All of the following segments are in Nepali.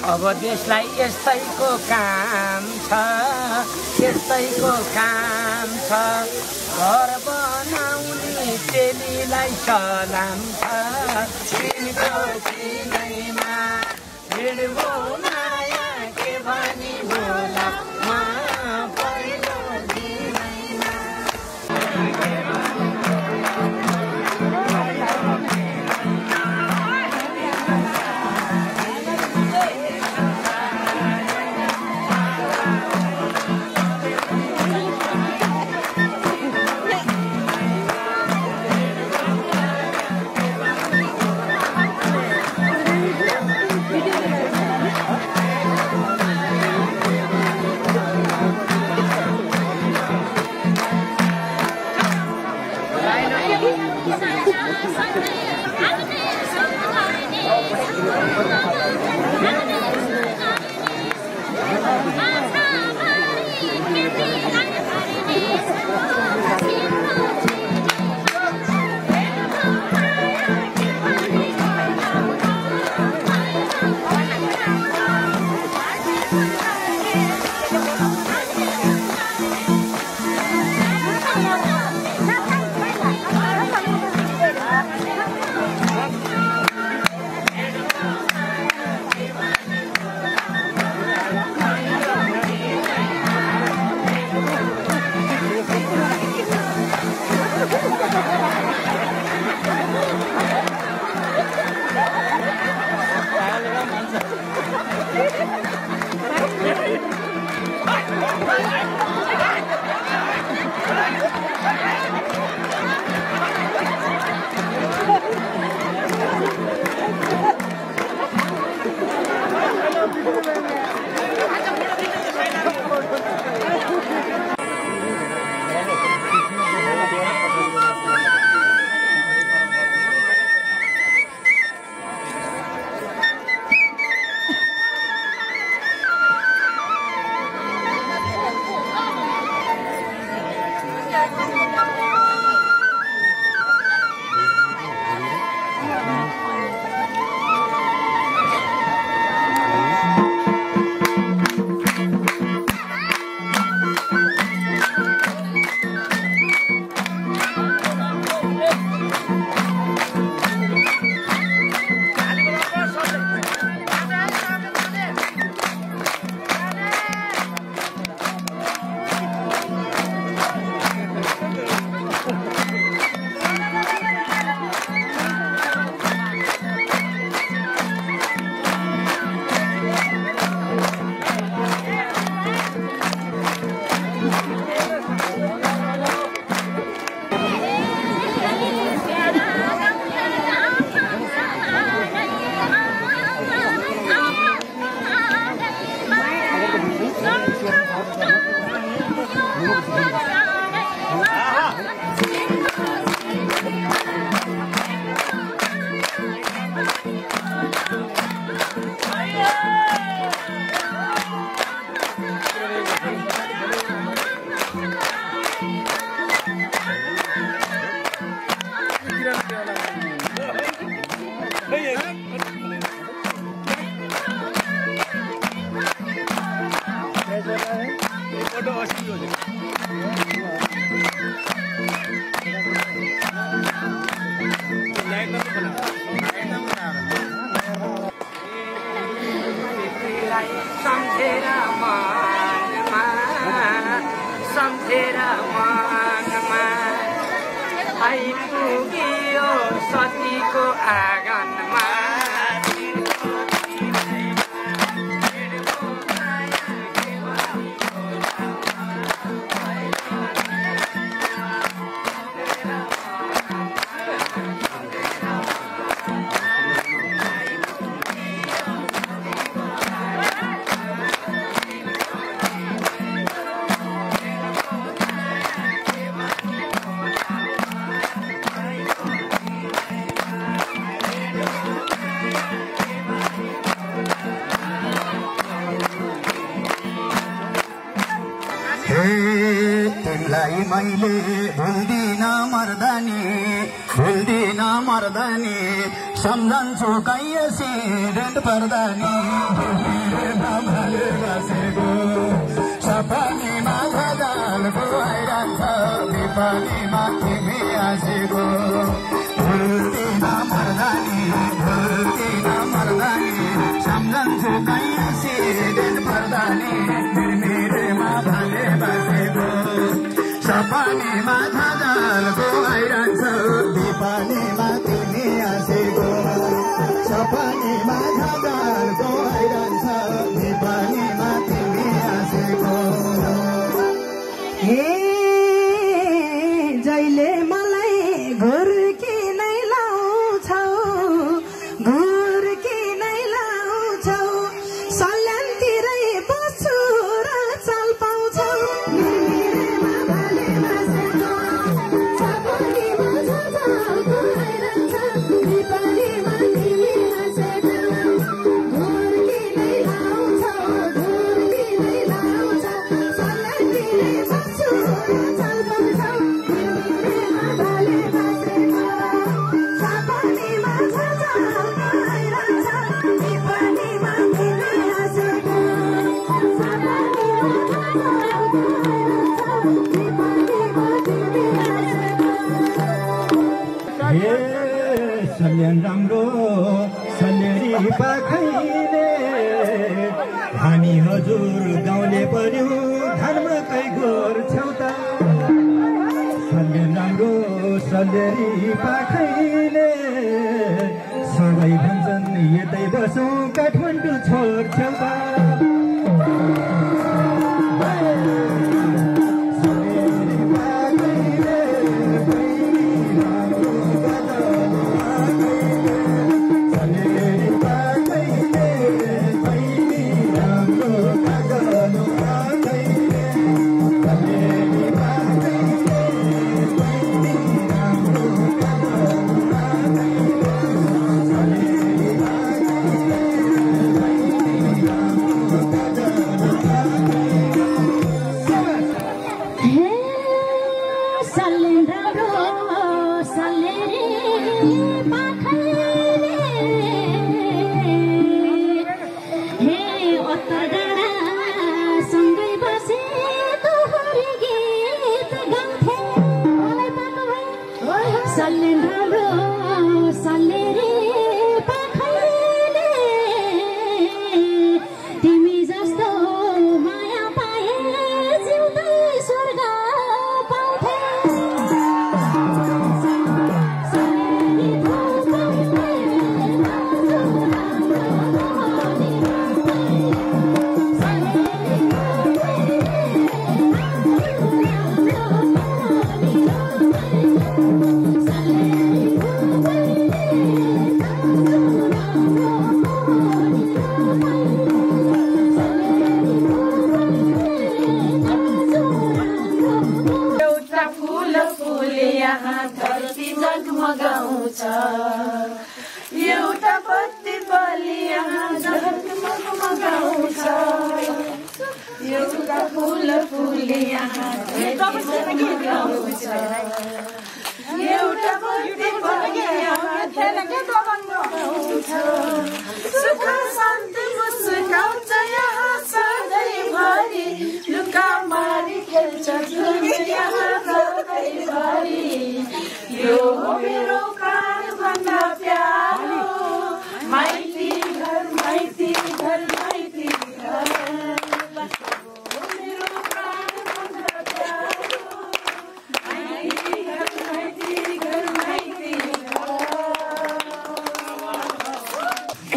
अब देशलाई यस्तैको काम छ, यस्तैको काम छ। घर बनाउने चेलीलाई सलाम छ। चिनको चिनैमा भिडको माया के भनी बोला म पहिलो दिनैमा। सम्झेर मनमा आइपुग्यो सतीको आँगनमा। तिमीलाई मैले भुल्दिन मर्दानी सम्झन्छु कैसी रेन्ट पर्दानी बसेको सपनीमा झजालको आइरहन्छ विपनीमा तिमी आसेको भुल्दिन मर्दानी सम्झन्छु कैसी रेन्ट पर्दानी मिरमिरेमा भाले बसेको सपनीमा झजालको आइरहन्छ विपनीमा तिमी आसेको सपनीमा झजालको आइरहन्छ विपनीमा तिमी आसेको हे जहिले मलाई घुर्की नै लाउँछौ सल्यानतिरै बस्छु र चाल पाउँछौ सल्यान राम्रो सल्यारी पाखैले हामी हजुर गाउँले पर्यो धर्मकै गोर छेउता सल्यान राम्रो सल्यारी पाखैले सबै भन्छन् यतै बसौँ काठमाडौँ छोड छेउता एउटा पत्ती बलि यहाँ झगमगाउँछ एउटा फुल यहाँ झगमगाउँछ एउटा पत्ती बलि यहाँ झगमगाउँछ सुख शान्ति मुस्काउँछ यहाँ सधैँभरि लुका मारी खेल्छ यहाँ सधैँभरि यो मेरो प्राण भन्दा प्यारो माइती घर माइती घर माइती घर मेरो प्राण भन्दा प्यारो माइती घर माइती घर माइती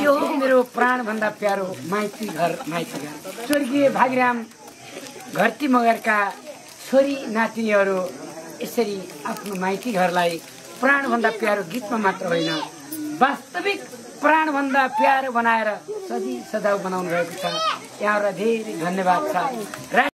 यो मेरो प्राण भन्दा प्यारो माइती घर माइती घर। स्वर्गीय भागीराम घरती मगरका छोरी नातिनीहरू यसरी आफ्नो माइती घरलाई प्राणभन्दा प्यारो गीतमा मात्र होइन वास्तविक प्राणभन्दा प्यारो बनाएर सधैँ सदाउ बनाउनु भएको छ। यहाँहरूलाई धेरै धन्यवाद छ।